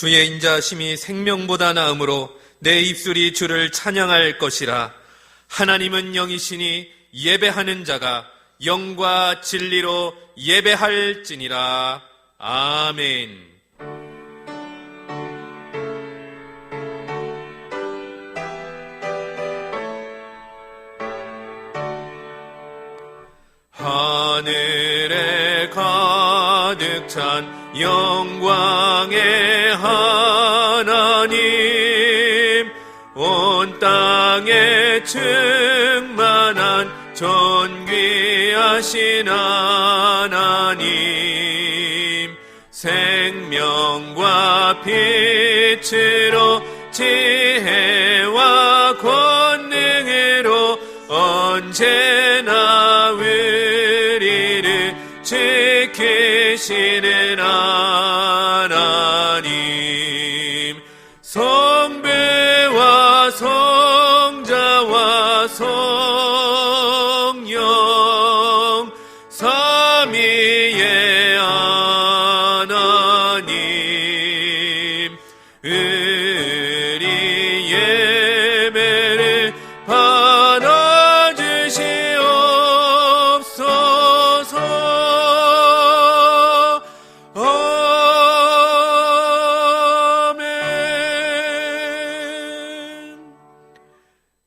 주의 인자하심이 생명보다 나음으로 내 입술이 주를 찬양할 것이라. 하나님은 영이시니 예배하는 자가 영과 진리로 예배할지니라. 아멘. 하늘에 가득 찬 영광의 하나님, 온 땅에 충만한 존귀하신 하나님, 생명과 빛으로 지혜와 권능으로 언제나 우리를 지키시는 하나님, 성부와 성자와 성령 삼위의 하나님, 우리 예배를 받아주시옵소서. 아멘.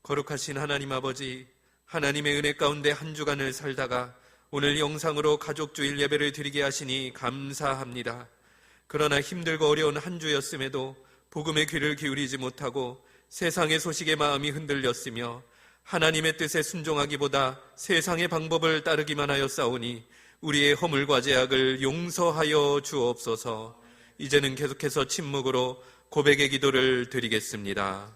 거룩하신 하나님 아버지, 하나님의 은혜 가운데 한 주간을 살다가 오늘 영상으로 가족주일 예배를 드리게 하시니 감사합니다. 그러나 힘들고 어려운 한 주였음에도 복음의 귀를 기울이지 못하고 세상의 소식에 마음이 흔들렸으며 하나님의 뜻에 순종하기보다 세상의 방법을 따르기만 하였사오니 우리의 허물과 죄악을 용서하여 주옵소서. 이제는 계속해서 침묵으로 고백의 기도를 드리겠습니다.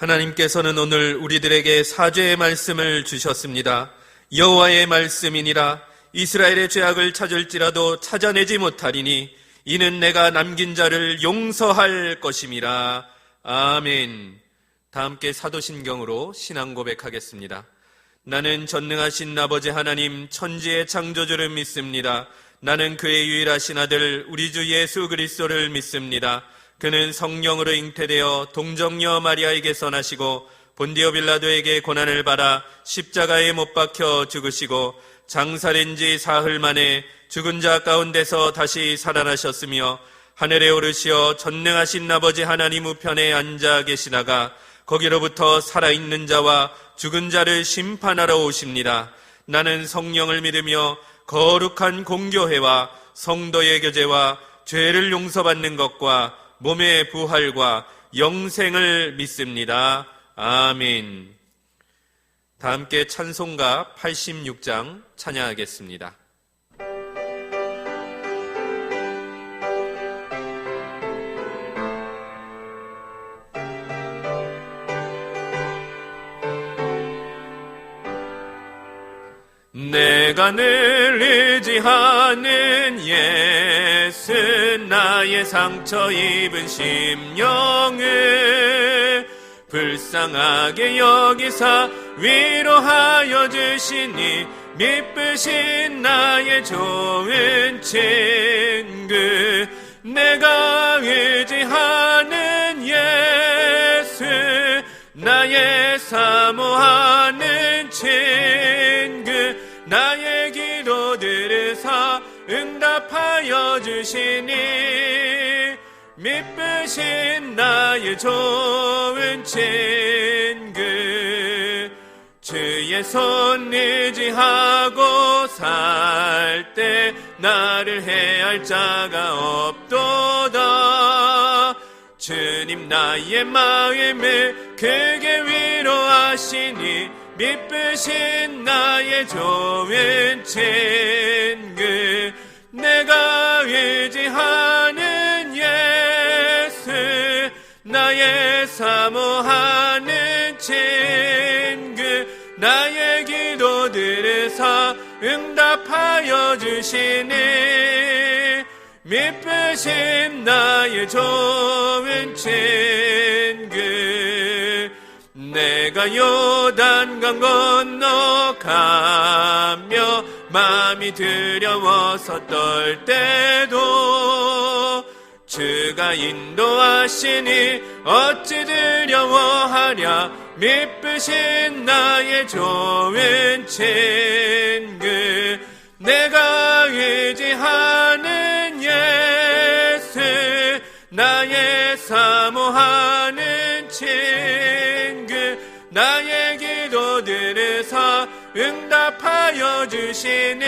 하나님께서는 오늘 우리들에게 사죄의 말씀을 주셨습니다. 여호와의 말씀이니라. 이스라엘의 죄악을 찾을지라도 찾아내지 못하리니 이는 내가 남긴 자를 용서할 것임이라. 아멘. 다 함께 사도신경으로 신앙 고백하겠습니다. 나는 전능하신 아버지 하나님 천지의 창조주를 믿습니다. 나는 그의 유일하신 아들 우리 주 예수 그리스도를 믿습니다. 그는 성령으로 잉태되어 동정녀 마리아에게서 나시고 본디오 빌라도에게 고난을 받아 십자가에 못 박혀 죽으시고 장사된 지 사흘 만에 죽은 자 가운데서 다시 살아나셨으며 하늘에 오르시어 전능하신 아버지 하나님 우편에 앉아 계시다가 거기로부터 살아있는 자와 죽은 자를 심판하러 오십니다. 나는 성령을 믿으며 거룩한 공교회와 성도의 교제와 죄를 용서받는 것과 몸의 부활과 영생을 믿습니다. 아멘. 다 함께 찬송가 86장 찬양하겠습니다. 내가 늘 의지하는 예수, 나의 상처 입은 심령을 불쌍하게 여기사 위로하여 주시니 미쁘신 나의 좋은 친구, 내가 의지하는 예수, 나의 사모하는 친구, 나의 기도 들으사 응답하여 주시니 미쁘신 나의 좋은 친구 주의 손 의지하고 살 때 나를 해할 자가 없도다. 주님 나의 마음을 크게 위로하시니 미쁘신 나의 좋은 친구 내가 의지하는 예수 나의 사모하는 친구 나의 기도 들으사 응답하여 주시니 미쁘신 나의 좋은 친구 내가 요단강 건너가며 마음이 두려워서 떨 때도 주가 인도하시니 어찌 두려워하랴 미쁘신 나의 좋은 친구 내가 의지하는 예수 나의 사모하는 친구 나의 기도 들으사 응답하여 주시니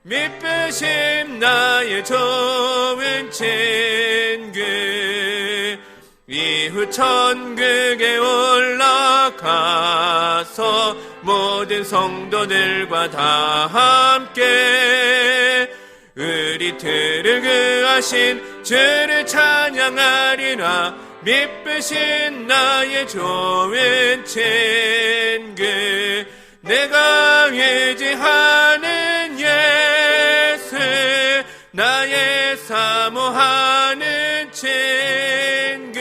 미쁘신 나의 좋은 친구 이후 천국에 올라가서 모든 성도들과 다 함께 우리 들을 구하신 주를 찬양하리라 미쁘신 나의 좋은 친구 내가 의지하는 예수 나의 사모하는 친구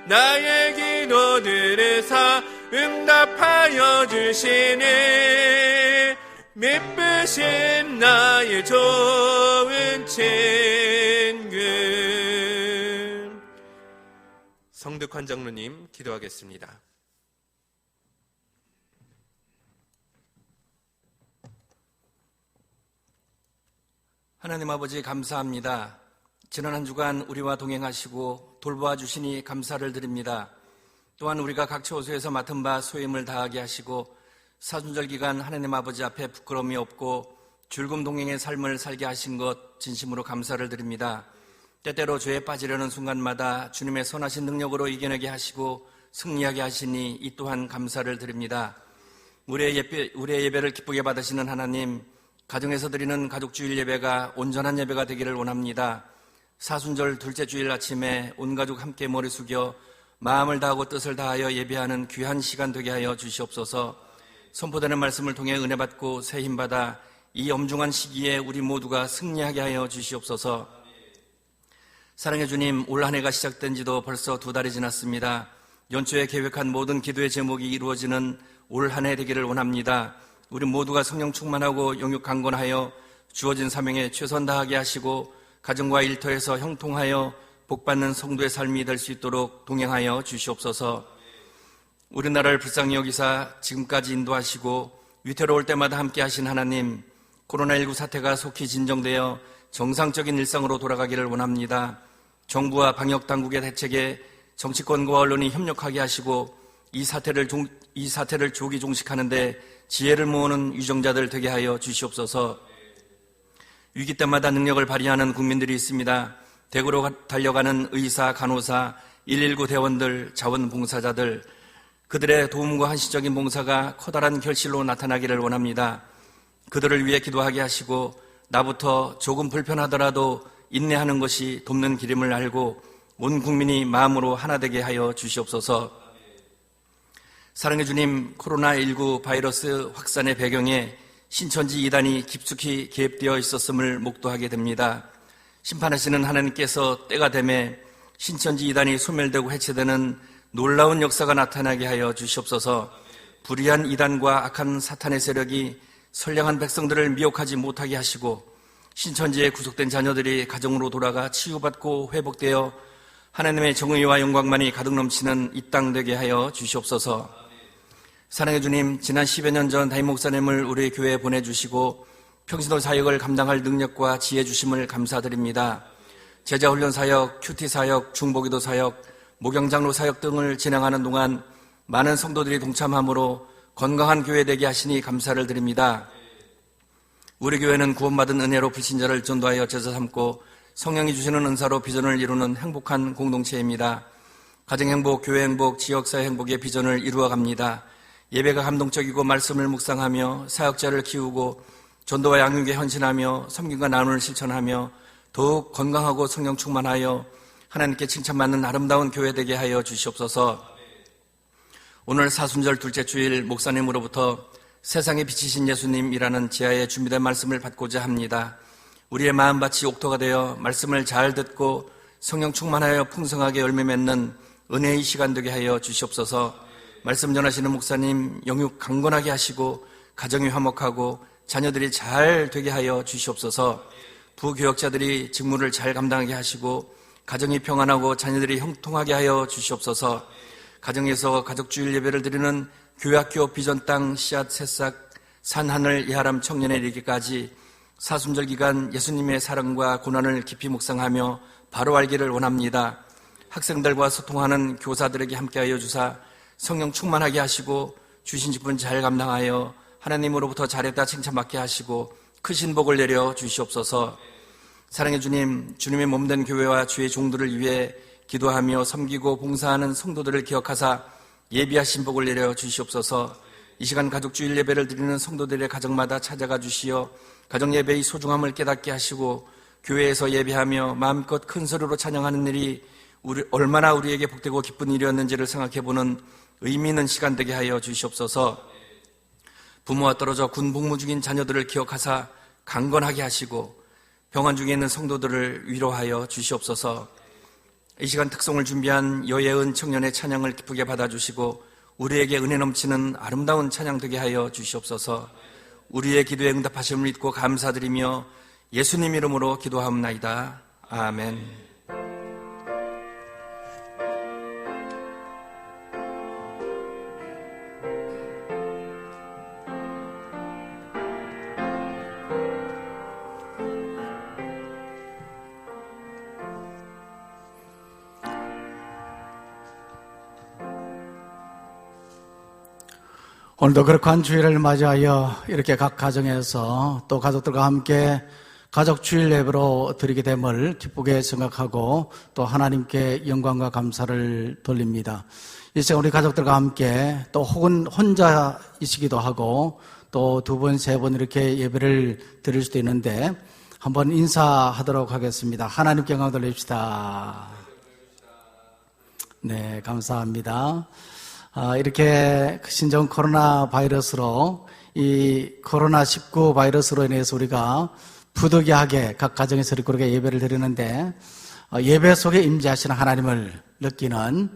나의 기도 들으사 응답하여 주시니 미쁘신 나의 좋은 친구. 성득환 장로님 기도하겠습니다. 하나님 아버지 감사합니다. 지난 한 주간 우리와 동행하시고 돌보아 주시니 감사를 드립니다. 또한 우리가 각 처소에서 맡은 바 소임을 다하게 하시고 사순절 기간 하나님 아버지 앞에 부끄러움이 없고 즐거움 동행의 삶을 살게 하신 것 진심으로 감사를 드립니다. 때때로 죄에 빠지려는 순간마다 주님의 선하신 능력으로 이겨내게 하시고 승리하게 하시니 이 또한 감사를 드립니다. 우리의 예배를 기쁘게 받으시는 하나님, 가정에서 드리는 가족주일 예배가 온전한 예배가 되기를 원합니다. 사순절 둘째 주일 아침에 온 가족 함께 머리 숙여 마음을 다하고 뜻을 다하여 예배하는 귀한 시간 되게 하여 주시옵소서. 선포되는 말씀을 통해 은혜 받고 새 힘 받아 이 엄중한 시기에 우리 모두가 승리하게 하여 주시옵소서. 사랑의 주님, 올 한 해가 시작된 지도 벌써 2달이 지났습니다. 연초에 계획한 모든 기도의 제목이 이루어지는 올 한 해 되기를 원합니다. 우리 모두가 성령 충만하고 영육 강건하여 주어진 사명에 최선 다하게 하시고 가정과 일터에서 형통하여 복받는 성도의 삶이 될 수 있도록 동행하여 주시옵소서. 우리나라를 불쌍히 여기사 지금까지 인도하시고 위태로울 때마다 함께 하신 하나님, 코로나19 사태가 속히 진정되어 정상적인 일상으로 돌아가기를 원합니다. 정부와 방역당국의 대책에 정치권과 언론이 협력하게 하시고 이 사태를 조기 종식하는 데 지혜를 모으는 유정자들 되게 하여 주시옵소서. 위기 때마다 능력을 발휘하는 국민들이 있습니다. 대구로 달려가는 의사, 간호사, 119 대원들, 자원봉사자들, 그들의 도움과 한시적인 봉사가 커다란 결실로 나타나기를 원합니다. 그들을 위해 기도하게 하시고 나부터 조금 불편하더라도 인내하는 것이 돕는 길임을 알고 온 국민이 마음으로 하나 되게 하여 주시옵소서. 사랑의 주님, 코로나19 바이러스 확산의 배경에 신천지 이단이 깊숙이 개입되어 있었음을 목도하게 됩니다. 심판하시는 하나님께서 때가 되매 신천지 이단이 소멸되고 해체되는 놀라운 역사가 나타나게 하여 주시옵소서. 불의한 이단과 악한 사탄의 세력이 선량한 백성들을 미혹하지 못하게 하시고 신천지에 구속된 자녀들이 가정으로 돌아가 치유받고 회복되어 하나님의 정의와 영광만이 가득 넘치는 이 땅 되게 하여 주시옵소서. 사랑의 주님, 지난 10여 년 전 담임 목사님을 우리 교회에 보내주시고 평신도 사역을 감당할 능력과 지혜 주심을 감사드립니다. 제자훈련 사역, 큐티 사역, 중보기도 사역, 목양장로 사역 등을 진행하는 동안 많은 성도들이 동참함으로 건강한 교회 되게 하시니 감사를 드립니다. 우리 교회는 구원받은 은혜로 불신자를 전도하여 제자 삼고 성령이 주시는 은사로 비전을 이루는 행복한 공동체입니다. 가정행복, 교회행복, 지역사회 행복의 비전을 이루어갑니다. 예배가 감동적이고 말씀을 묵상하며 사역자를 키우고 전도와 양육에 헌신하며 섬김과 나눔을 실천하며 더욱 건강하고 성령 충만하여 하나님께 칭찬받는 아름다운 교회 되게 하여 주시옵소서. 오늘 사순절 둘째 주일 목사님으로부터 세상에 비치신 예수님이라는 지하에 준비된 말씀을 받고자 합니다. 우리의 마음밭이 옥토가 되어 말씀을 잘 듣고 성령 충만하여 풍성하게 열매 맺는 은혜의 시간 되게 하여 주시옵소서. 말씀 전하시는 목사님 영육 강건하게 하시고 가정이 화목하고 자녀들이 잘 되게 하여 주시옵소서. 부교역자들이 직무를 잘 감당하게 하시고 가정이 평안하고 자녀들이 형통하게 하여 주시옵소서. 가정에서 가족주일 예배를 드리는 교회학교 비전 땅 씨앗 새싹 산하늘 예하람 청년에 이르기까지 사순절 기간 예수님의 사랑과 고난을 깊이 묵상하며 바로 알기를 원합니다. 학생들과 소통하는 교사들에게 함께하여 주사 성령 충만하게 하시고 주신 직분 잘 감당하여 하나님으로부터 잘했다 칭찬받게 하시고 크신 복을 내려 주시옵소서. 사랑의 주님, 주님의 몸된 교회와 주의 종들을 위해 기도하며 섬기고 봉사하는 성도들을 기억하사 예비하신 복을 내려 주시옵소서. 이 시간 가족주일 예배를 드리는 성도들의 가정마다 찾아가 주시어 가정예배의 소중함을 깨닫게 하시고 교회에서 예배하며 마음껏 큰 소리로 찬양하는 일이 얼마나 우리에게 복되고 기쁜 일이었는지를 생각해보는 의미 있는 시간 되게 하여 주시옵소서. 부모와 떨어져 군 복무 중인 자녀들을 기억하사 강건하게 하시고 병원 중에 있는 성도들을 위로하여 주시옵소서. 이 시간 특송을 준비한 여예은 청년의 찬양을 기쁘게 받아주시고 우리에게 은혜 넘치는 아름다운 찬양 되게 하여 주시옵소서. 우리의 기도에 응답하심을 믿고 감사드리며 예수님 이름으로 기도하옵나이다. 아멘. 오늘도 거룩한 주일을 맞이하여 이렇게 각 가정에서 또 가족들과 함께 가족 주일 예배로 드리게 됨을 기쁘게 생각하고 또 하나님께 영광과 감사를 돌립니다. 이 시간 우리 가족들과 함께 또 혹은 혼자이시기도 하고 또 두 번, 세 번 이렇게 예배를 드릴 수도 있는데 한번 인사하도록 하겠습니다. 하나님께 영광 돌립시다. 네, 감사합니다. 이렇게 신종 코로나 바이러스로 이 코로나19 바이러스로 인해서 우리가 부득이하게 각 가정에서 그렇게 예배를 드리는데 예배 속에 임재하시는 하나님을 느끼는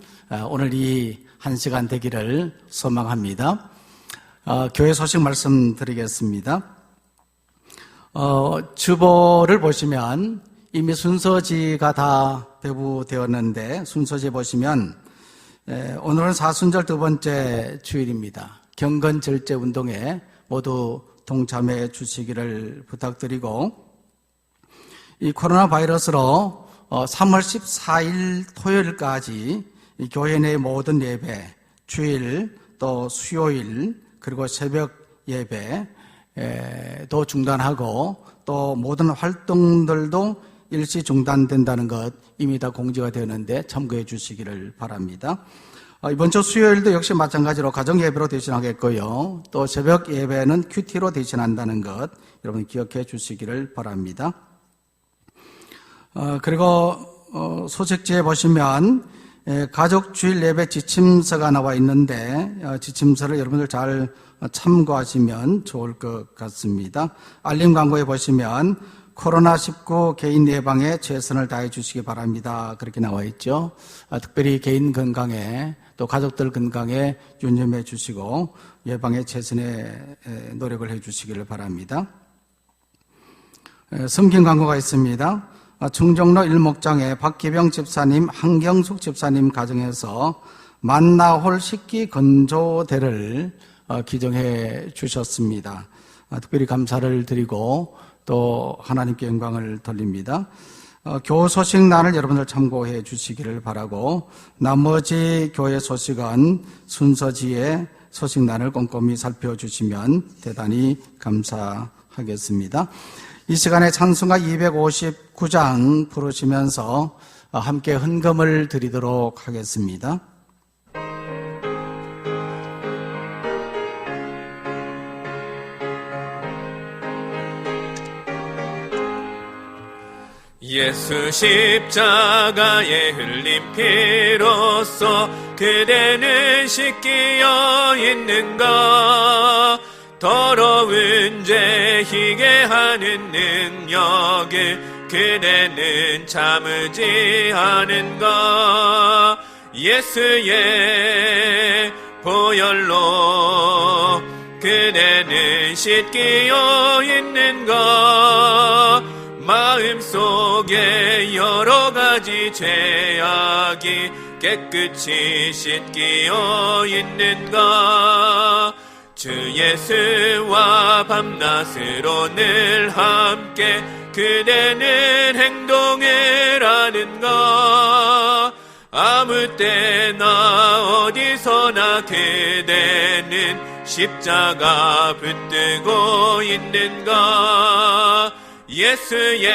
오늘 이 한 시간 되기를 소망합니다. 교회 소식 말씀드리겠습니다. 주보를 보시면 이미 순서지가 다 배부되었는데 순서지 보시면 오늘은 사순절 두 번째 주일입니다. 경건절제 운동에 모두 동참해 주시기를 부탁드리고 이 코로나 바이러스로 3월 14일 토요일까지 이 교회 내 모든 예배, 주일 또 수요일 그리고 새벽 예배도 중단하고 또 모든 활동들도 일시 중단된다는 것 이미 다 공지가 되었는데 참고해 주시기를 바랍니다. 이번 주 수요일도 역시 마찬가지로 가정 예배로 대신하겠고요. 또 새벽 예배는 큐티로 대신한다는 것 여러분 기억해 주시기를 바랍니다. 그리고 소식지에 보시면 가족 주일 예배 지침서가 나와 있는데 지침서를 여러분들 잘 참고하시면 좋을 것 같습니다. 알림 광고에 보시면 코로나19 개인 예방에 최선을 다해 주시기 바랍니다. 그렇게 나와 있죠. 특별히 개인 건강에 또 가족들 건강에 유념해 주시고 예방에 최선의 노력을 해 주시기를 바랍니다. 섬김 광고가 있습니다. 충정로 일목장에 박기병 집사님, 한경숙 집사님 가정에서 만나홀 식기 건조대를 기증해 주셨습니다. 특별히 감사를 드리고 또 하나님께 영광을 돌립니다. 교회 소식란을 여러분들 참고해 주시기를 바라고, 나머지 교회 소식은 순서지에 소식란을 꼼꼼히 살펴주시면 대단히 감사하겠습니다. 이 시간에 찬송가 259장 부르시면서 함께 헌금을 드리도록 하겠습니다. 예수 십자가에 흘린 피로써 그대는 씻기어 있는가? 더러운 죄 희게 하는 능력을 그대는 참으지 않은가? 예수의 보혈로 그대는 씻기어 있는가? 마음속에 여러 가지 죄악이 깨끗이 씻기어 있는가? 주 예수와 밤낮으로 늘 함께 그대는 행동을 하는가? 아무 때나 어디서나 그대는 십자가 붙들고 있는가? 예수의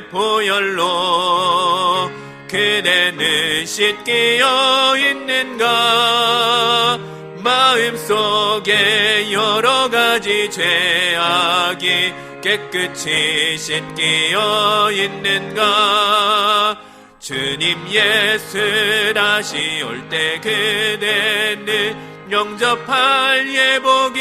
보혈로 그대는 씻기어 있는가? 마음속에 여러 가지 죄악이 깨끗이 씻기어 있는가? 주님 예수 다시 올 때 그대는 영접할 예복이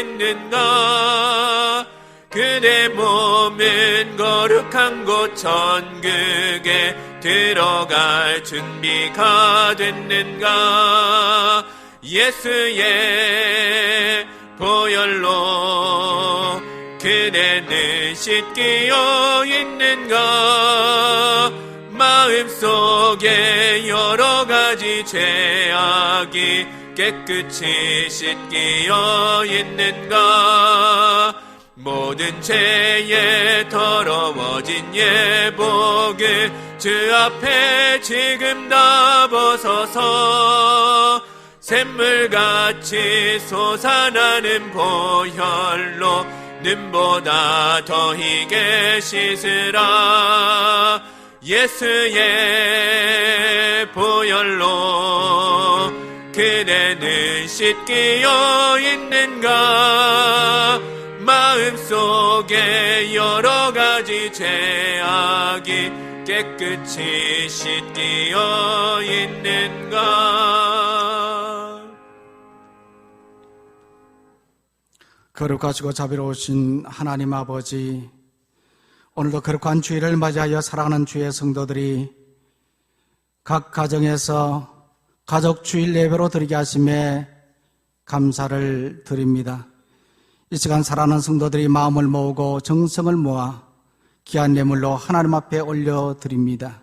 있는가? 그대 몸은 거룩한 곳 천국에 들어갈 준비가 됐는가? 예수의 보혈로 그대는 씻기어 있는가? 마음속에 여러 가지 죄악이 깨끗이 씻기어 있는가? 모든 죄에 더러워진 예복을 주 앞에 지금 다 벗어서 샘물같이 솟아나는 보혈로 눈보다 더 희게 씻으라. 예수의 보혈로 그대는 씻기어 있는가? 마음속에 여러 가지 죄악이 깨끗이 씻기어 있는가? 거룩하시고 자비로우신 하나님 아버지, 오늘도 거룩한 주일을 맞이하여 사랑하는 주의 성도들이 각 가정에서 가족 주일 예배로 드리게 하심에 감사를 드립니다. 이 시간 사랑하는 성도들이 마음을 모으고 정성을 모아 귀한 예물로 하나님 앞에 올려드립니다.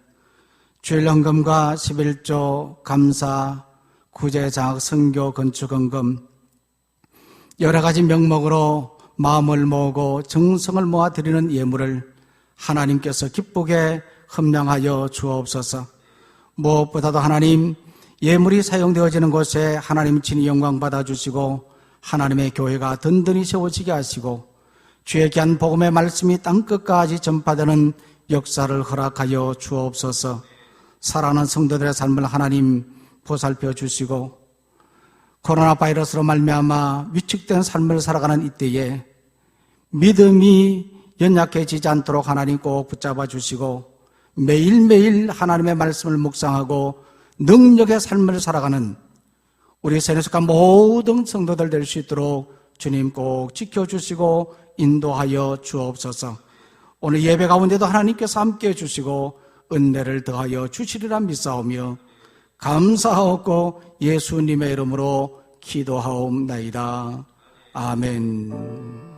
주일 헌금과 11조, 감사, 구제, 장학, 선교, 건축 헌금, 여러 가지 명목으로 마음을 모으고 정성을 모아 드리는 예물을 하나님께서 기쁘게 헌명하여 주옵소서. 무엇보다도 하나님, 예물이 사용되어지는 곳에 하나님 친히 영광 받아주시고 하나님의 교회가 든든히 세워지게 하시고 주의 귀한 복음의 말씀이 땅끝까지 전파되는 역사를 허락하여 주옵소서. 사랑하는 성도들의 삶을 하나님 보살펴 주시고 코로나 바이러스로 말미암아 위축된 삶을 살아가는 이때에 믿음이 연약해지지 않도록 하나님 꼭 붙잡아 주시고 매일매일 하나님의 말씀을 묵상하고 능력의 삶을 살아가는 우리 세뇌속한 모든 성도들 될 수 있도록 주님 꼭 지켜주시고 인도하여 주옵소서. 오늘 예배 가운데도 하나님께서 함께해 주시고 은혜를 더하여 주시리라 믿사오며 감사하옵고 예수님의 이름으로 기도하옵나이다. 아멘.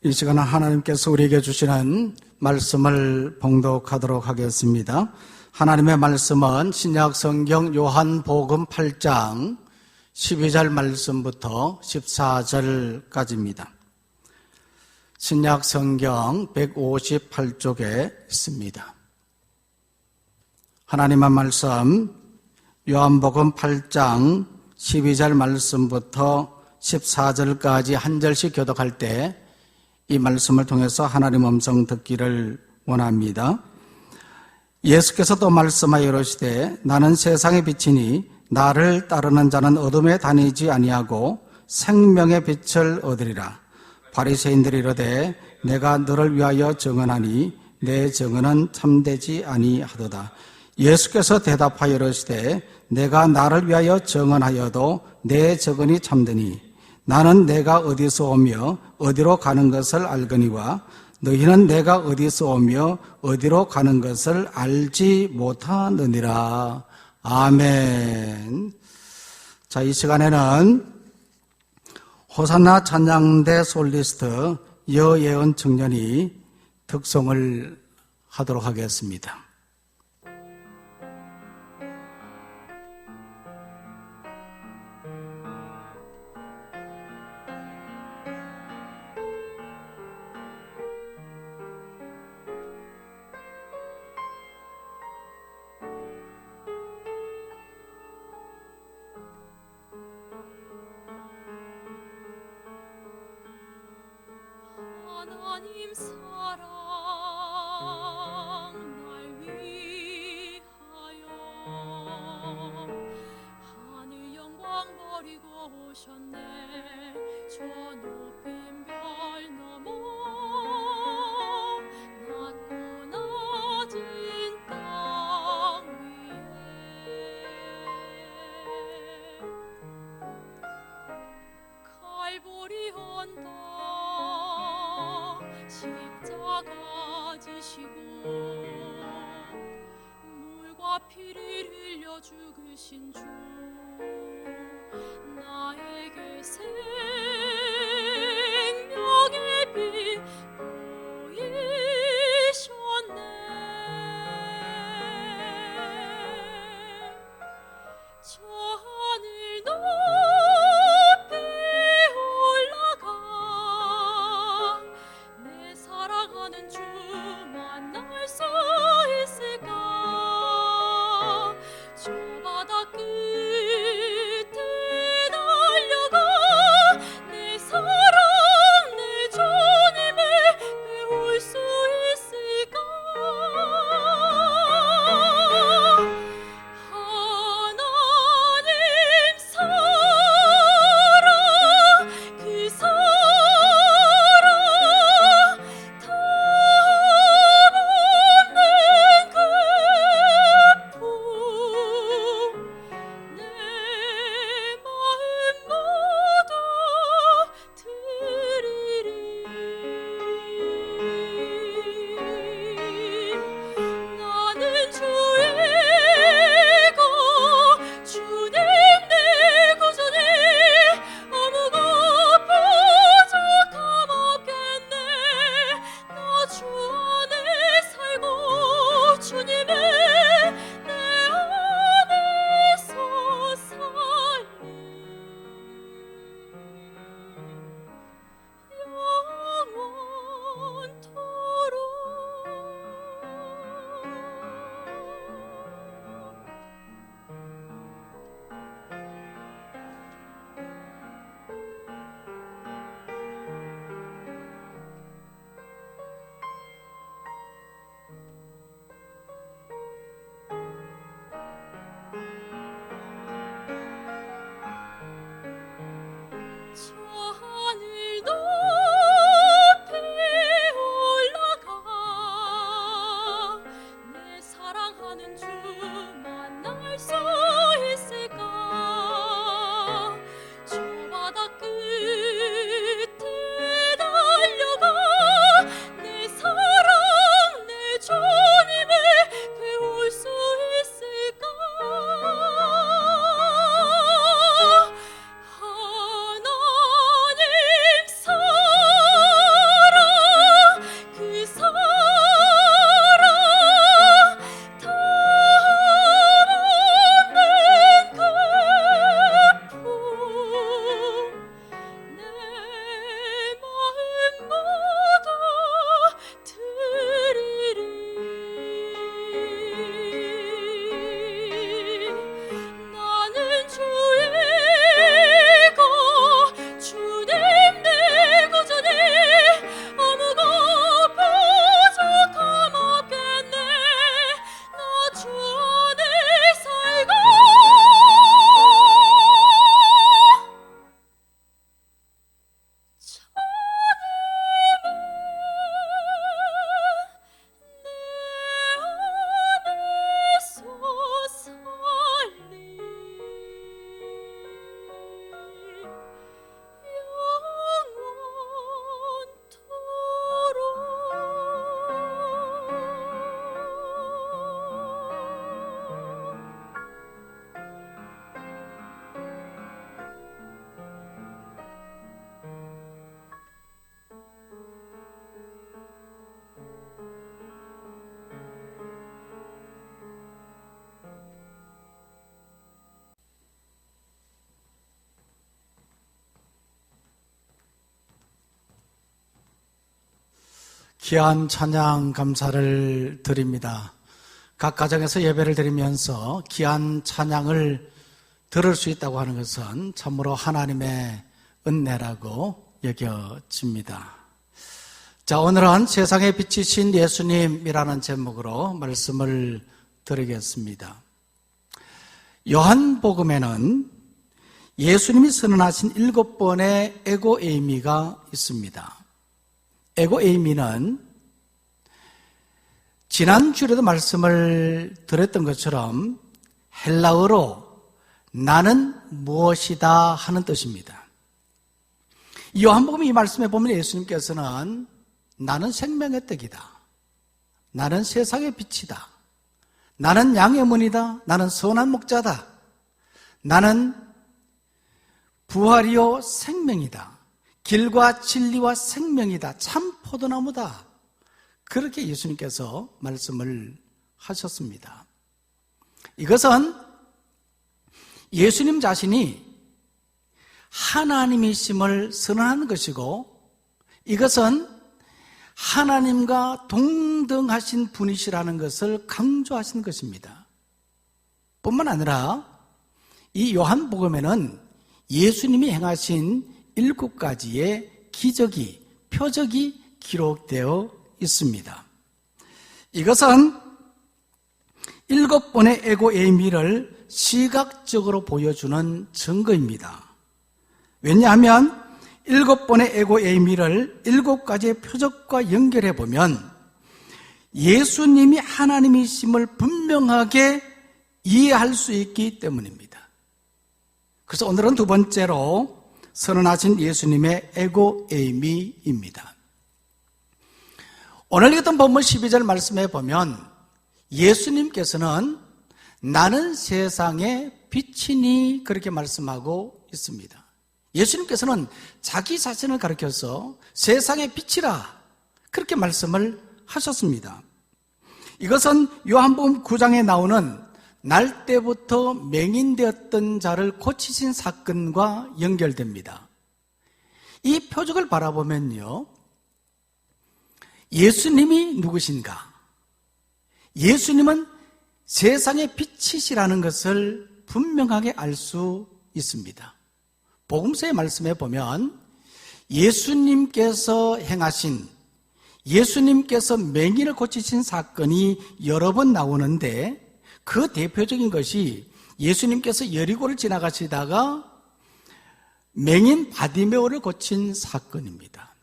이 시간은 하나님께서 우리에게 주시는 말씀을 봉독하도록 하겠습니다. 하나님의 말씀은 신약 성경 요한복음 8장 12절 말씀부터 14절까지입니다. 신약 성경 158쪽에 있습니다. 하나님의 말씀 요한복음 8장 12절 말씀부터 14절까지 한 절씩 교독할 때 이 말씀을 통해서 하나님 음성 듣기를 원합니다. 예수께서 또 말씀하여 이르시되 나는 세상의 빛이니 나를 따르는 자는 어둠에 다니지 아니하고 생명의 빛을 얻으리라. 바리새인들이 이르되 내가 너를 위하여 증언하니 내 증언은 참되지 아니하도다. 예수께서 대답하여 이르시되 내가 나를 위하여 증언하여도 내 증언이 참되니 나는 내가 어디서 오며 어디로 가는 것을 알거니와 너희는 내가 어디서 오며 어디로 가는 것을 알지 못하느니라. 아멘. 자, 이 시간에는 호산나 찬양대 솔리스트 여예은 청년이 득송을 하도록 하겠습니다. 하나님 사랑 날 위하여 하늘 영광 버리고 오셨네. 저 높은 별 넘어 낮고 낮은 땅 위에 갈보리 언덕 십자가 지시고 물과 피를 흘려 죽으신 주 나에게 생명의 빛 보이셨네. 저 하늘 높이 올라가 내 사랑하는 주 만날 수 있을까. 저 바다 끝에 달려가 내 사랑 내 주님을 배울 수 있을까. 하나님 귀한 찬양 감사를 드립니다. 각 가정에서 예배를 드리면서 귀한 찬양을 들을 수 있다고 하는 것은 참으로 하나님의 은혜라고 여겨집니다. 자, 오늘은 세상의 빛이신 예수님이라는 제목으로 말씀을 드리겠습니다. 요한복음에는 예수님이 선언하신 7번의 에고에이미가 있습니다. 에고에이미는 지난주에도 말씀을 드렸던 것처럼 헬라어로 나는 무엇이다 하는 뜻입니다. 요한복음 이 말씀에 보면 예수님께서는 나는 생명의 떡이다, 나는 세상의 빛이다, 나는 양의 문이다, 나는 선한 목자다, 나는 부활이요 생명이다, 길과 진리와 생명이다, 참 포도나무다, 그렇게 예수님께서 말씀을 하셨습니다. 이것은 예수님 자신이 하나님이심을 선언하는 것이고, 이것은 하나님과 동등하신 분이시라는 것을 강조하시는 것입니다. 뿐만 아니라 이 요한복음에는 예수님이 행하신 7가지의 기적이, 표적이 기록되어 있습니다. 이것은 7번의 에고에이미를 시각적으로 보여주는 증거입니다. 왜냐하면 7번의 에고에이미를 7가지의 표적과 연결해 보면 예수님이 하나님이심을 분명하게 이해할 수 있기 때문입니다. 그래서 오늘은 두 번째로 선언하신 예수님의 에고에이미입니다. 오늘 읽었던 본문 12절 말씀에 보면 예수님께서는 나는 세상의 빛이니 그렇게 말씀하고 있습니다. 예수님께서는 자기 자신을 가리켜서 세상의 빛이라 그렇게 말씀을 하셨습니다. 이것은 요한복음 9장에 나오는 날 때부터 맹인되었던 자를 고치신 사건과 연결됩니다. 이 표적을 바라보면요, 예수님이 누구신가? 예수님은 세상의 빛이시라는 것을 분명하게 알 수 있습니다. 복음서의 말씀에 보면 예수님께서 행하신, 예수님께서 맹인을 고치신 사건이 여러 번 나오는데 그 대표적인 것이 예수님께서 여리고를 지나가시다가 맹인 바디메오를 고친 사건입니다.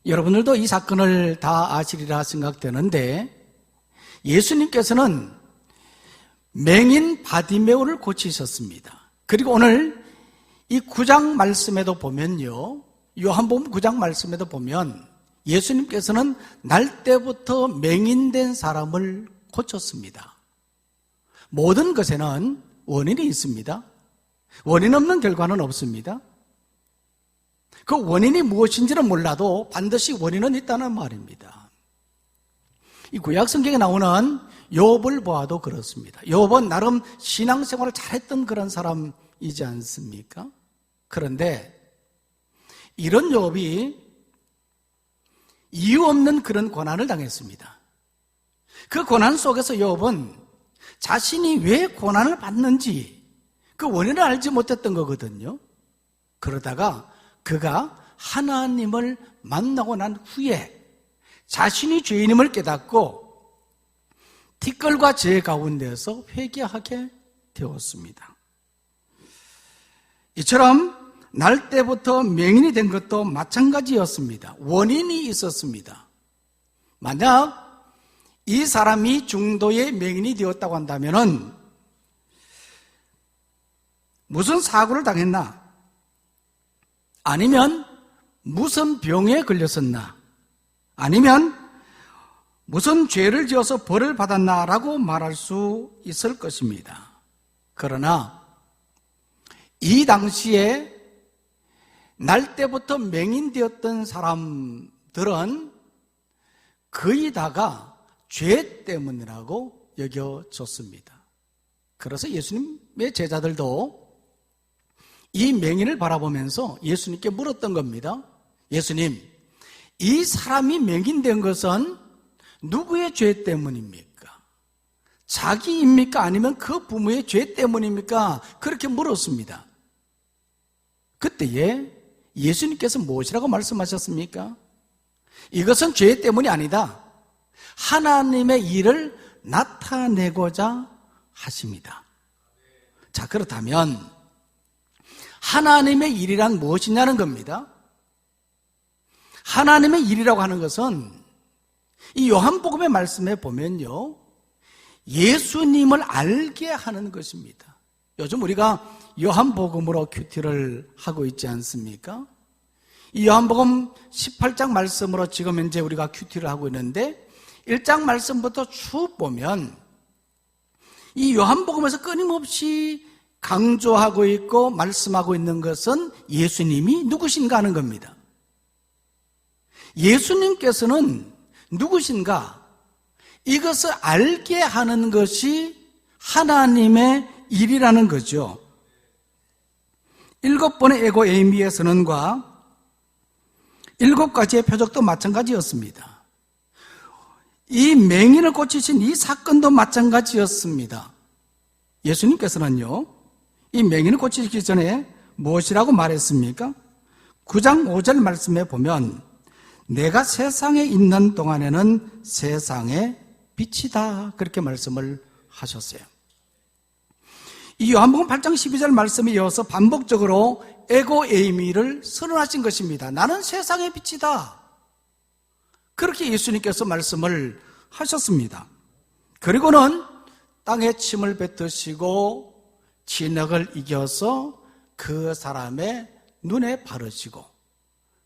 여러분들도 이 사건을 다 아시리라 생각되는데 예수님께서는 맹인 바디메오를 고치셨습니다. 그리고 오늘 이 9장 말씀에도 보면요, 요한복음 9장 말씀에도 보면 예수님께서는 날 때부터 맹인된 사람을 고쳤습니다. 모든 것에는 원인이 있습니다. 원인 없는 결과는 없습니다. 그 원인이 무엇인지는 몰라도 반드시 원인은 있다는 말입니다. 이 구약 성경에 나오는 욥을 보아도 그렇습니다. 욥은 나름 신앙생활을 잘했던 그런 사람이지 않습니까? 그런데 이런 욥이 이유 없는 그런 고난을 당했습니다. 그 고난 속에서 욥은 자신이 왜 고난을 받는지 그 원인을 알지 못했던 거거든요. 그러다가 그가 하나님을 만나고 난 후에 자신이 죄인임을 깨닫고 티끌과 죄 가운데서 회개하게 되었습니다. 이처럼 날 때부터 맹인이 된 것도 마찬가지였습니다. 원인이 있었습니다. 만약 이 사람이 중도의 맹인이 되었다고 한다면 무슨 사고를 당했나? 아니면 무슨 병에 걸렸었나? 아니면 무슨 죄를 지어서 벌을 받았나라고 말할 수 있을 것입니다. 그러나 이 당시에 날 때부터 맹인되었던 사람들은 거의 다가 죄 때문이라고 여겨졌습니다. 그래서 예수님의 제자들도 이 맹인을 바라보면서 예수님께 물었던 겁니다. 예수님, 이 사람이 맹인된 것은 누구의 죄 때문입니까? 자기입니까? 아니면 그 부모의 죄 때문입니까? 그렇게 물었습니다. 그때에 예수님께서 무엇이라고 말씀하셨습니까? 이것은 죄 때문이 아니다. 하나님의 일을 나타내고자 하십니다. 자, 그렇다면 하나님의 일이란 무엇이냐는 겁니다. 하나님의 일이라고 하는 것은 이 요한복음의 말씀에 보면요, 예수님을 알게 하는 것입니다. 요즘 우리가 요한복음으로 큐티를 하고 있지 않습니까? 이 요한복음 18장 말씀으로 지금 현재 우리가 큐티를 하고 있는데 1장 말씀부터 쭉 보면 이 요한복음에서 끊임없이 강조하고 있고 말씀하고 있는 것은 예수님이 누구신가 하는 겁니다. 예수님께서는 누구신가? 이것을 알게 하는 것이 하나님의 일이라는 거죠. 7번의 에고 에이미의 선언과 7가지의 표적도 마찬가지였습니다. 이 맹인을 고치신 이 사건도 마찬가지였습니다. 예수님께서는요, 이 맹인을 고치시기 전에 무엇이라고 말했습니까? 9장 5절 말씀에 보면 내가 세상에 있는 동안에는 세상의 빛이다, 그렇게 말씀을 하셨어요. 이 요한복음 8장 12절 말씀에 이어서 반복적으로 에고 에이미를 선언하신 것입니다. 나는 세상의 빛이다, 그렇게 예수님께서 말씀을 하셨습니다. 그리고는 땅에 침을 뱉으시고 진흙을 이겨서 그 사람의 눈에 바르시고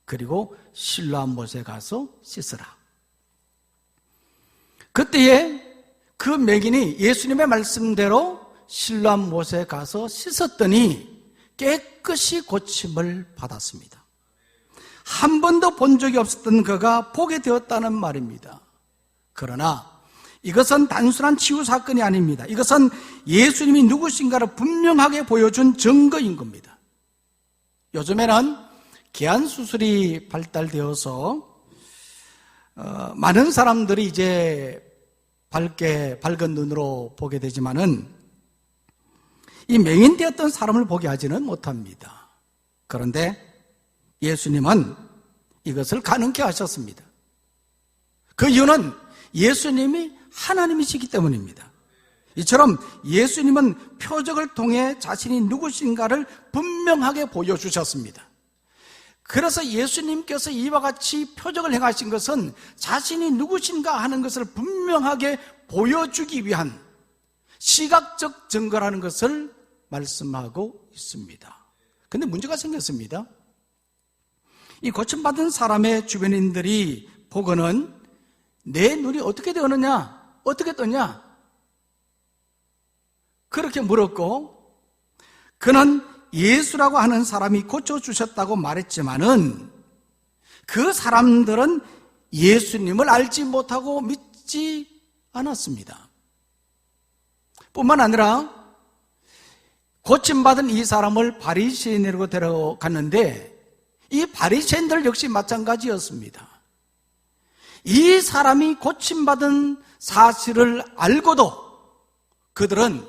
그리고 실로암 못에 가서 씻으라. 그때에 그 맹인이 예수님의 말씀대로 실로암 못에 가서 씻었더니 깨끗이 고침을 받았습니다. 한 번도 본 적이 없었던 그가 보게 되었다는 말입니다. 그러나 이것은 단순한 치유 사건이 아닙니다. 이것은 예수님이 누구신가를 분명하게 보여준 증거인 겁니다. 요즘에는 개안수술이 발달되어서 많은 사람들이 이제 밝은 눈으로 보게 되지만은 이 맹인되었던 사람을 보게 하지는 못합니다. 그런데 예수님은 이것을 가능케 하셨습니다. 그 이유는 예수님이 하나님이시기 때문입니다. 이처럼 예수님은 표적을 통해 자신이 누구신가를 분명하게 보여주셨습니다. 그래서 예수님께서 이와 같이 표적을 행하신 것은 자신이 누구신가 하는 것을 분명하게 보여주기 위한 시각적 증거라는 것을 말씀하고 있습니다. 그런데 문제가 생겼습니다. 이 고침받은 사람의 주변인들이 보고는 내 눈이 어떻게 되었느냐? 어떻게 떴냐? 그렇게 물었고, 그는 예수라고 하는 사람이 고쳐주셨다고 말했지만은 그 사람들은 예수님을 알지 못하고 믿지 않았습니다. 뿐만 아니라 고침받은 이 사람을 바리새인으로 데려갔는데 이 바리새인들 역시 마찬가지였습니다. 이 사람이 고침받은 사실을 알고도 그들은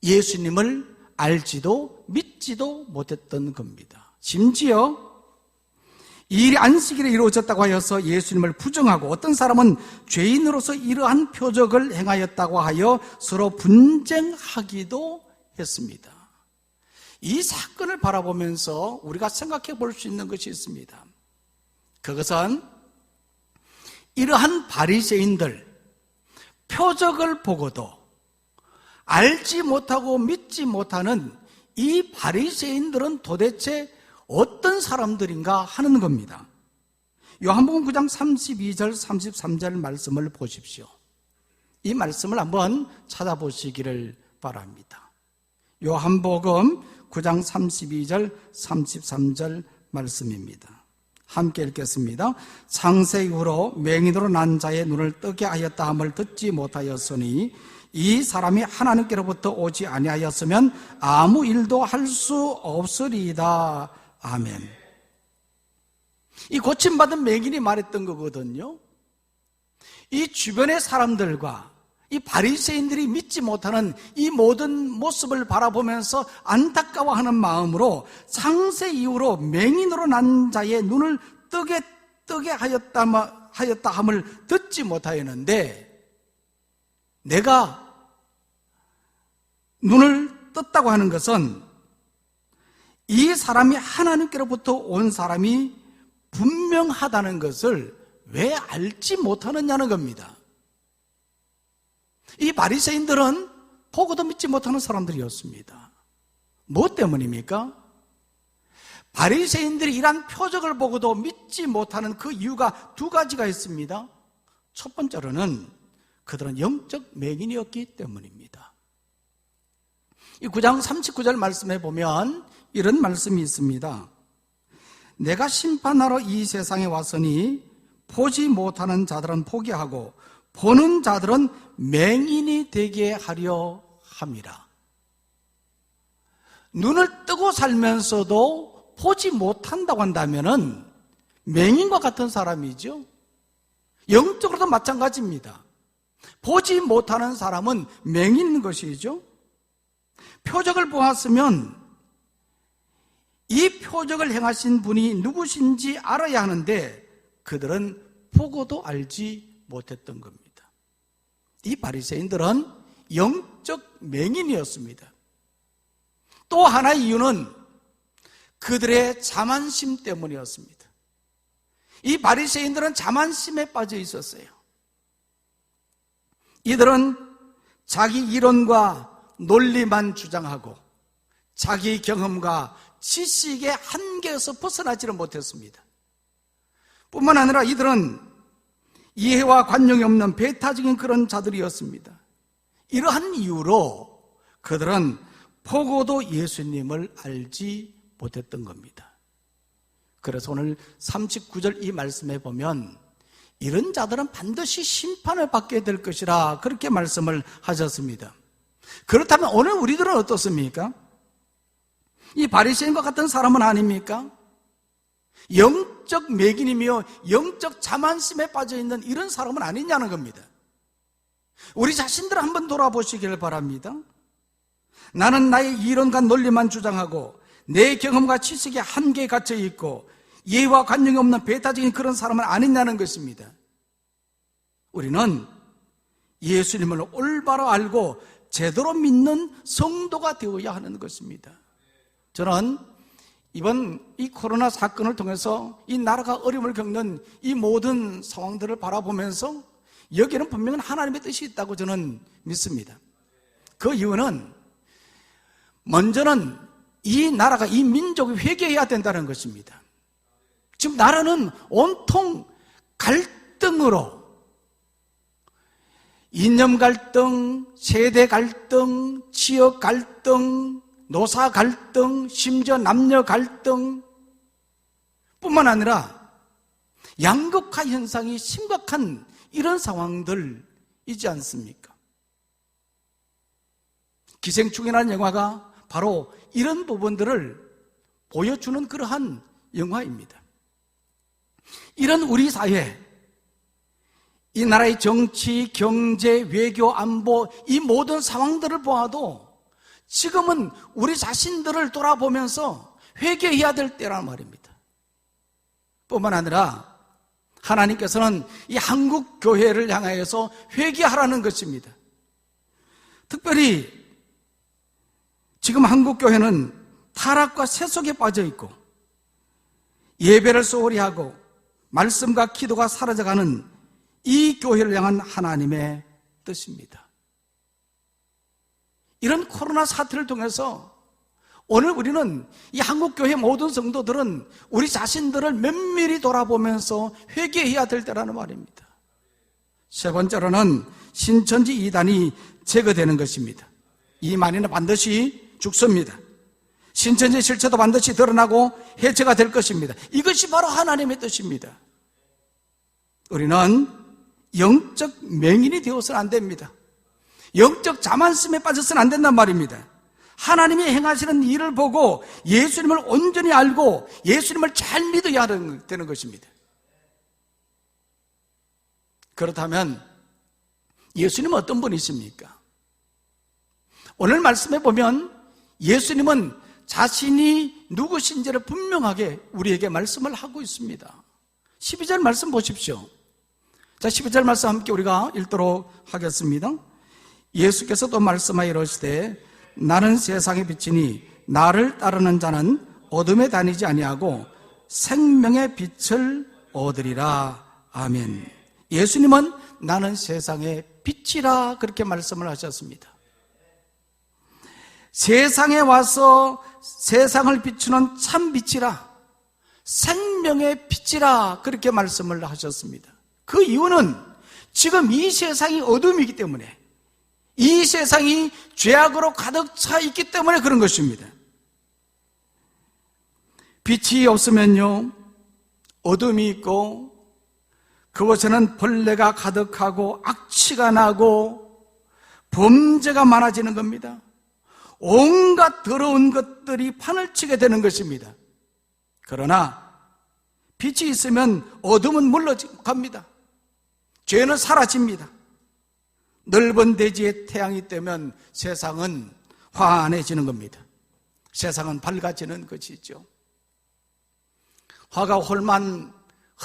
예수님을 알지도 믿지도 못했던 겁니다. 심지어 이 일이 안식일에 이루어졌다고 하여서 예수님을 부정하고 어떤 사람은 죄인으로서 이러한 표적을 행하였다고 하여 서로 분쟁하기도 했습니다. 이 사건을 바라보면서 우리가 생각해 볼 수 있는 것이 있습니다. 그것은 이러한 바리새인들, 표적을 보고도 알지 못하고 믿지 못하는 이 바리새인들은 도대체 어떤 사람들인가 하는 겁니다. 요한복음 9장 32절 33절 말씀을 보십시오. 이 말씀을 한번 찾아보시기를 바랍니다. 요한복음 9장 32절 33절 말씀입니다. 함께 읽겠습니다. 창세 이후로 맹인으로 난 자의 눈을 뜨게 하였다 함을 듣지 못하였으니 이 사람이 하나님께로부터 오지 아니하였으면 아무 일도 할 수 없으리이다. 아멘. 이 고침받은 맹인이 말했던 거거든요. 이 주변의 사람들과 이 바리새인들이 믿지 못하는 이 모든 모습을 바라보면서 안타까워하는 마음으로 창세 이후로 맹인으로 난 자의 눈을 뜨게 하였다 함을 듣지 못하였는데, 내가 눈을 떴다고 하는 것은 이 사람이 하나님께로부터 온 사람이 분명하다는 것을 왜 알지 못하느냐는 겁니다. 이 바리새인들은 보고도 믿지 못하는 사람들이었습니다. 뭐 때문입니까? 바리새인들이 이러한 표적을 보고도 믿지 못하는 그 이유가 두 가지가 있습니다. 첫 번째로는 그들은 영적 맹인이었기 때문입니다. 이 9장 39절 말씀에 보면 이런 말씀이 있습니다. 내가 심판하러 이 세상에 왔으니 보지 못하는 자들은 보게 하고 보는 자들은 맹인이 되게 하려 함이라. 눈을 뜨고 살면서도 보지 못한다고 한다면은 맹인과 같은 사람이죠. 영적으로도 마찬가지입니다. 보지 못하는 사람은 맹인인 것이죠. 표적을 보았으면 이 표적을 행하신 분이 누구신지 알아야 하는데 그들은 보고도 알지 못했던 겁니다. 이 바리새인들은 영적 맹인이었습니다. 또 하나의 이유는 그들의 자만심 때문이었습니다. 이 바리새인들은 자만심에 빠져 있었어요. 이들은 자기 이론과 논리만 주장하고 자기 경험과 지식의 한계에서 벗어나지를 못했습니다. 뿐만 아니라 이들은 이해와 관용이 없는 배타적인 그런 자들이었습니다. 이러한 이유로 그들은 보고도 예수님을 알지 못했던 겁니다. 그래서 오늘 39절 이 말씀에 보면 이런 자들은 반드시 심판을 받게 될 것이라 그렇게 말씀을 하셨습니다. 그렇다면 오늘 우리들은 어떻습니까? 이 바리새인과 같은 사람은 아닙니까? 영적 맹인이며 영적 자만심에 빠져있는 이런 사람은 아니냐는 겁니다. 우리 자신들을 한번 돌아보시길 바랍니다. 나는 나의 이론과 논리만 주장하고 내 경험과 지식의 한계에 갇혀 있고 이해와 관용이 없는 배타적인 그런 사람은 아니냐는 것입니다. 우리는 예수님을 올바로 알고 제대로 믿는 성도가 되어야 하는 것입니다. 저는 이번 이 코로나 사건을 통해서 이 나라가 어려움을 겪는 이 모든 상황들을 바라보면서 여기에는 분명히 하나님의 뜻이 있다고 저는 믿습니다. 그 이유는 먼저는 이 나라가, 이 민족이 회개해야 된다는 것입니다. 지금 나라는 온통 갈등으로, 이념 갈등, 세대 갈등, 지역 갈등, 노사 갈등, 심지어 남녀 갈등 뿐만 아니라 양극화 현상이 심각한 이런 상황들이지 않습니까? 기생충이라는 영화가 바로 이런 부분들을 보여주는 그러한 영화입니다. 이런 우리 사회, 이 나라의 정치, 경제, 외교, 안보 이 모든 상황들을 보아도 지금은 우리 자신들을 돌아보면서 회개해야 될 때란 말입니다. 뿐만 아니라 하나님께서는 이 한국 교회를 향하여서 회개하라는 것입니다. 특별히 지금 한국 교회는 타락과 세속에 빠져 있고 예배를 소홀히 하고 말씀과 기도가 사라져가는 이 교회를 향한 하나님의 뜻입니다. 이런 코로나 사태를 통해서 오늘 우리는 이 한국교회 모든 성도들은 우리 자신들을 면밀히 돌아보면서 회개해야 될 때라는 말입니다. 세 번째로는 신천지 이단이 제거되는 것입니다. 이 만인은 반드시 죽습니다. 신천지 실체도 반드시 드러나고 해체가 될 것입니다. 이것이 바로 하나님의 뜻입니다. 우리는 영적 맹인이 되어서는 안 됩니다. 영적 자만심에 빠져서는 안 된단 말입니다. 하나님이 행하시는 일을 보고 예수님을 온전히 알고 예수님을 잘 믿어야 되는 것입니다. 그렇다면 예수님은 어떤 분이십니까? 오늘 말씀에 보면 예수님은 자신이 누구신지를 분명하게 우리에게 말씀을 하고 있습니다. 12절 말씀 보십시오. 자, 12절 말씀 함께 우리가 읽도록 하겠습니다. 예수께서 또 말씀하여 이르시되 나는 세상의 빛이니 나를 따르는 자는 어둠에 다니지 아니하고 생명의 빛을 얻으리라. 아멘. 예수님은 나는 세상의 빛이라 그렇게 말씀을 하셨습니다. 세상에 와서 세상을 비추는 참 빛이라, 생명의 빛이라 그렇게 말씀을 하셨습니다. 그 이유는 지금 이 세상이 어둠이기 때문에, 이 세상이 죄악으로 가득 차 있기 때문에 그런 것입니다. 빛이 없으면요, 어둠이 있고 그곳에는 벌레가 가득하고 악취가 나고 범죄가 많아지는 겁니다. 온갖 더러운 것들이 판을 치게 되는 것입니다. 그러나 빛이 있으면 어둠은 물러갑니다. 죄는 사라집니다. 넓은 대지에 태양이 뜨면 세상은 환해지는 겁니다. 세상은 밝아지는 것이죠. 화가 홀만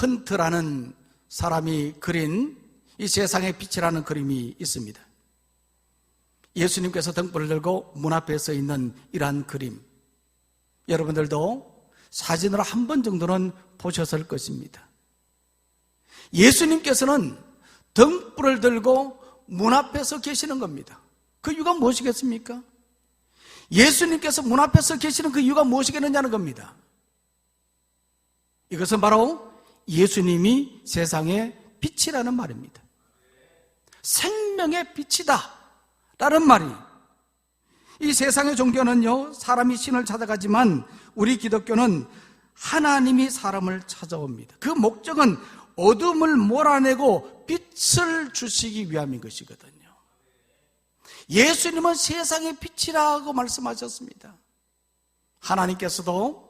헌트라는 사람이 그린 이 세상의 빛이라는 그림이 있습니다. 예수님께서 등불을 들고 문 앞에 서 있는 이러한 그림, 여러분들도 사진으로 한 번 정도는 보셨을 것입니다. 예수님께서는 등불을 들고 문 앞에 서 계시는 겁니다. 그 이유가 무엇이겠습니까? 예수님께서 문 앞에 서 계시는 그 이유가 무엇이겠느냐는 겁니다. 이것은 바로 예수님이 세상의 빛이라는 말입니다. 생명의 빛이다 라는 말이, 이 세상의 종교는요, 사람이 신을 찾아가지만 우리 기독교는 하나님이 사람을 찾아옵니다. 그 목적은 어둠을 몰아내고 빛을 주시기 위함인 것이거든요. 예수님은 세상의 빛이라고 말씀하셨습니다. 하나님께서도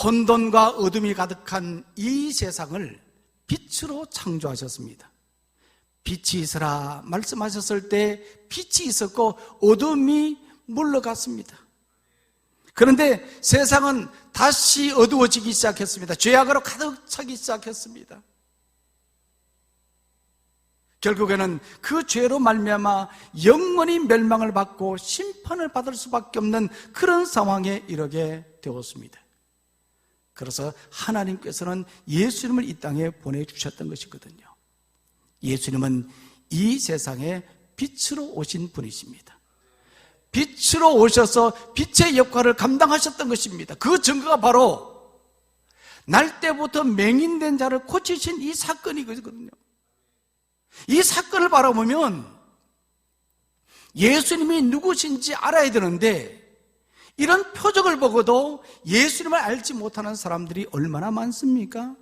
혼돈과 어둠이 가득한 이 세상을 빛으로 창조하셨습니다. 빛이 있으라 말씀하셨을 때 빛이 있었고 어둠이 물러갔습니다. 그런데 세상은 다시 어두워지기 시작했습니다. 죄악으로 가득 차기 시작했습니다. 결국에는 그 죄로 말미암아 영원히 멸망을 받고 심판을 받을 수밖에 없는 그런 상황에 이르게 되었습니다. 그래서 하나님께서는 예수님을 이 땅에 보내주셨던 것이거든요. 예수님은 이 세상에 빛으로 오신 분이십니다. 빛으로 오셔서 빛의 역할을 감당하셨던 것입니다. 그 증거가 바로 날 때부터 맹인된 자를 고치신 이 사건이거든요. 이 사건을 바라보면 예수님이 누구신지 알아야 되는데, 이런 표적을 보고도 예수님을 알지 못하는 사람들이 얼마나 많습니까?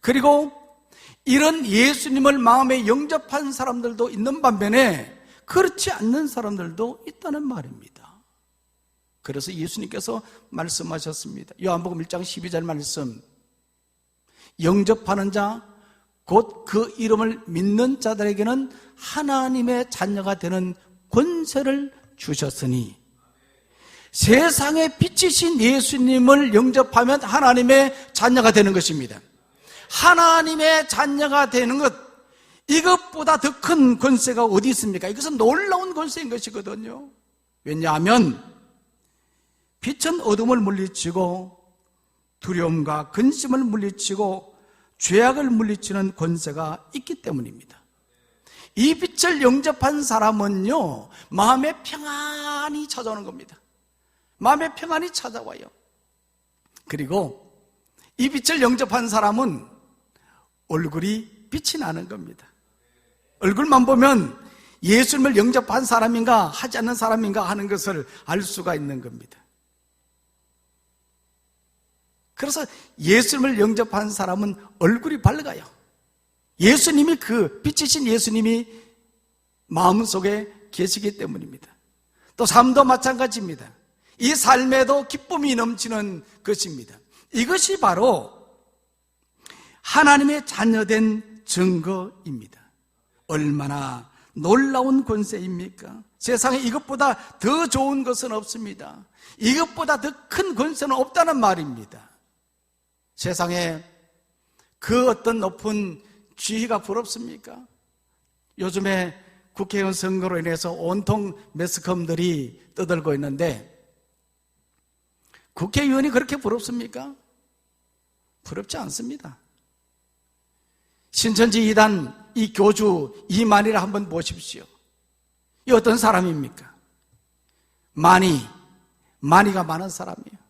그리고 이런 예수님을 마음에 영접한 사람들도 있는 반면에 그렇지 않는 사람들도 있다는 말입니다. 그래서 예수님께서 말씀하셨습니다. 요한복음 1장 12절 말씀, 영접하는 자 곧 그 이름을 믿는 자들에게는 하나님의 자녀가 되는 권세를 주셨으니, 세상의 빛이신 예수님을 영접하면 하나님의 자녀가 되는 것입니다. 하나님의 자녀가 되는 것, 이것보다 더 큰 권세가 어디 있습니까? 이것은 놀라운 권세인 것이거든요. 왜냐하면 빛은 어둠을 물리치고 두려움과 근심을 물리치고 죄악을 물리치는 권세가 있기 때문입니다. 이 빛을 영접한 사람은요, 마음의 평안이 찾아오는 겁니다. 마음의 평안이 찾아와요. 그리고 이 빛을 영접한 사람은 얼굴이 빛이 나는 겁니다. 얼굴만 보면 예수님을 영접한 사람인가 하지 않는 사람인가 하는 것을 알 수가 있는 겁니다. 그래서 예수님을 영접한 사람은 얼굴이 밝아요. 예수님이, 그 빛이신 예수님이 마음속에 계시기 때문입니다. 또 삶도 마찬가지입니다. 이 삶에도 기쁨이 넘치는 것입니다. 이것이 바로 하나님의 자녀된 증거입니다. 얼마나 놀라운 권세입니까? 세상에 이것보다 더 좋은 것은 없습니다. 이것보다 더 큰 권세는 없다는 말입니다. 세상에 그 어떤 높은 지위가 부럽습니까? 요즘에 국회의원 선거로 인해서 온통 매스컴들이 떠들고 있는데 국회의원이 그렇게 부럽습니까? 부럽지 않습니다. 신천지 2단 이 교주 이만희를 한번 보십시오. 이 어떤 사람입니까? 많이가 많은 사람이에요.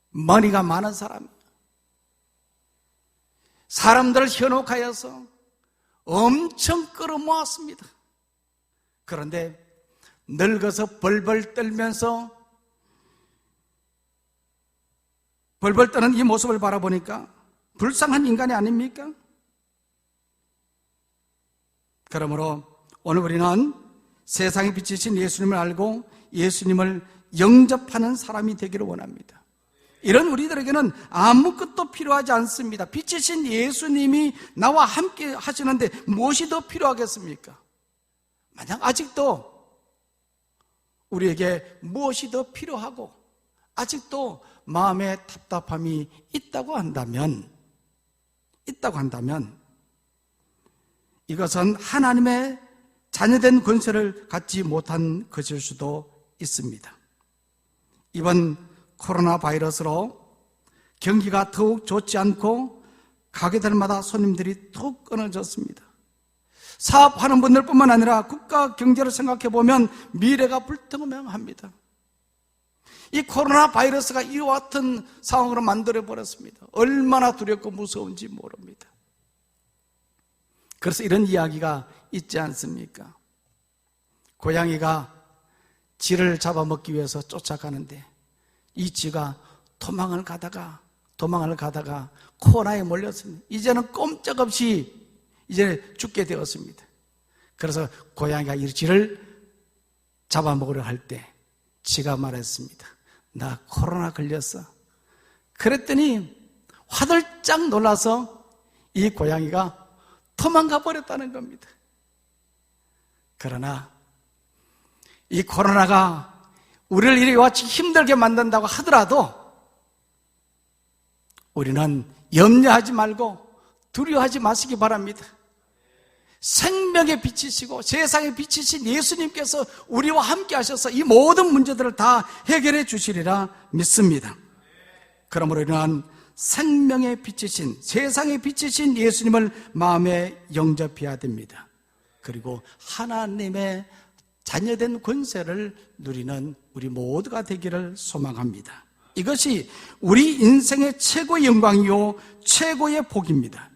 머니가 많은 사람이에요. 사람들을 현혹하여서 엄청 끌어모았습니다. 그런데 늙어서 벌벌 떨면서 벌벌 떠는 이 모습을 바라보니까 불쌍한 인간이 아닙니까? 그러므로 오늘 우리는 세상에 비치신 예수님을 알고 예수님을 영접하는 사람이 되기를 원합니다. 이런 우리들에게는 아무것도 필요하지 않습니다. 비치신 예수님이 나와 함께 하시는데 무엇이 더 필요하겠습니까? 만약 아직도 우리에게 무엇이 더 필요하고 아직도 마음에 답답함이 있다고 한다면 이것은 하나님의 자녀된 권세를 갖지 못한 것일 수도 있습니다. 이번 코로나 바이러스로 경기가 더욱 좋지 않고 가게들마다 손님들이 툭 끊어졌습니다. 사업하는 분들뿐만 아니라 국가 경제를 생각해 보면 미래가 불투명합니다. 이 코로나 바이러스가 이와 같은 상황으로 만들어버렸습니다. 얼마나 두렵고 무서운지 모릅니다. 그래서 이런 이야기가 있지 않습니까? 고양이가 쥐를 잡아먹기 위해서 쫓아가는데 이 쥐가 도망을 가다가 코로나에 몰렸습니다. 이제는 꼼짝없이 이제 죽게 되었습니다. 그래서 고양이가 이 쥐를 잡아먹으려 할 때 쥐가 말했습니다. 나 코로나 걸렸어. 그랬더니 화들짝 놀라서 이 고양이가 도망가 버렸다는 겁니다. 그러나 이 코로나가 우리를 이와 같이 힘들게 만든다고 하더라도 우리는 염려하지 말고 두려워하지 마시기 바랍니다. 생명의 빛이시고 세상의 빛이신 예수님께서 우리와 함께 하셔서 이 모든 문제들을 다 해결해 주시리라 믿습니다. 그러므로 우리는 생명의 빛이신 세상의 빛이신 예수님을 마음에 영접해야 됩니다. 그리고 하나님의 자녀된 권세를 누리는 우리 모두가 되기를 소망합니다. 이것이 우리 인생의 최고의 영광이요 최고의 복입니다.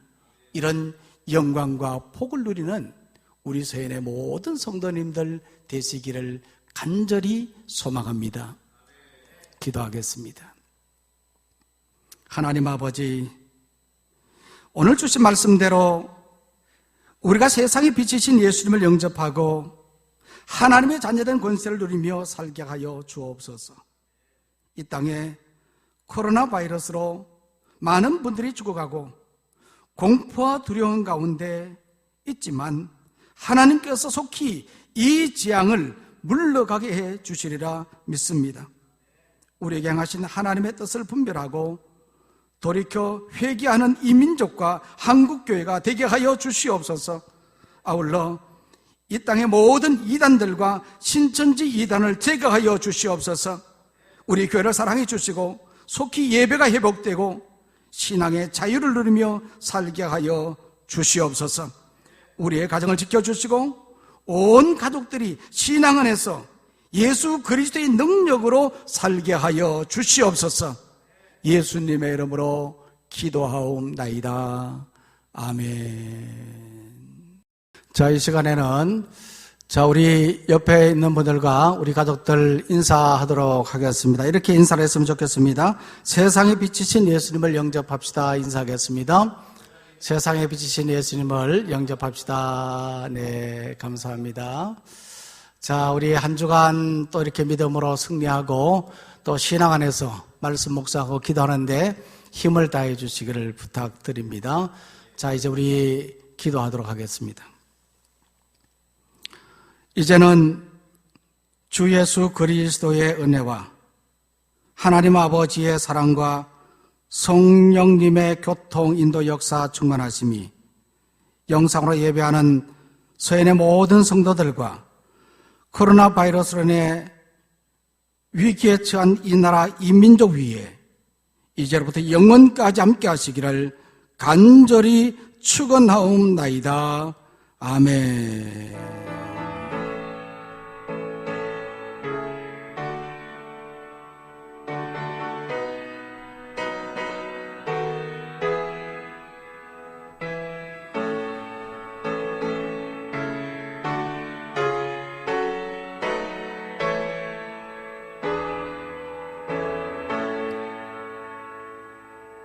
이런 영광과 복을 누리는 우리 서연의 모든 성도님들 되시기를 간절히 소망합니다. 기도하겠습니다. 하나님 아버지, 오늘 주신 말씀대로 우리가 세상에 비치신 예수님을 영접하고 하나님의 자녀된 권세를 누리며 살게 하여 주옵소서. 이 땅에 코로나 바이러스로 많은 분들이 죽어가고 공포와 두려움 가운데 있지만 하나님께서 속히 이 재앙을 물러가게 해 주시리라 믿습니다. 우리에게 행하신 하나님의 뜻을 분별하고 돌이켜 회개하는 이 민족과 한국교회가 되게 하여 주시옵소서. 아울러 이 땅의 모든 이단들과 신천지 이단을 제거하여 주시옵소서. 우리 교회를 사랑해 주시고 속히 예배가 회복되고 신앙의 자유를 누리며 살게 하여 주시옵소서. 우리의 가정을 지켜주시고 온 가족들이 신앙 안에서 예수 그리스도의 능력으로 살게 하여 주시옵소서. 예수님의 이름으로 기도하옵나이다. 아멘. 자, 이 시간에는 우리 옆에 있는 분들과 우리 가족들 인사하도록 하겠습니다. 이렇게 인사를 했으면 좋겠습니다. 세상에 비치신 예수님을 영접합시다. 인사하겠습니다. 세상에 비치신 예수님을 영접합시다. 네, 감사합니다. 자, 우리 한 주간 또 이렇게 믿음으로 승리하고 또 신앙 안에서 말씀 묵상하고 기도하는데 힘을 다해 주시기를 부탁드립니다. 자, 이제 우리 기도하도록 하겠습니다. 이제는 주 예수 그리스도의 은혜와 하나님 아버지의 사랑과 성령님의 교통, 인도, 역사 충만하심이 영상으로 예배하는 서현의 모든 성도들과 코로나 바이러스로 인해 위기에 처한 이 나라 이 민족 위에 이제로부터 영원까지 함께 하시기를 간절히 축원하옵나이다. 아멘.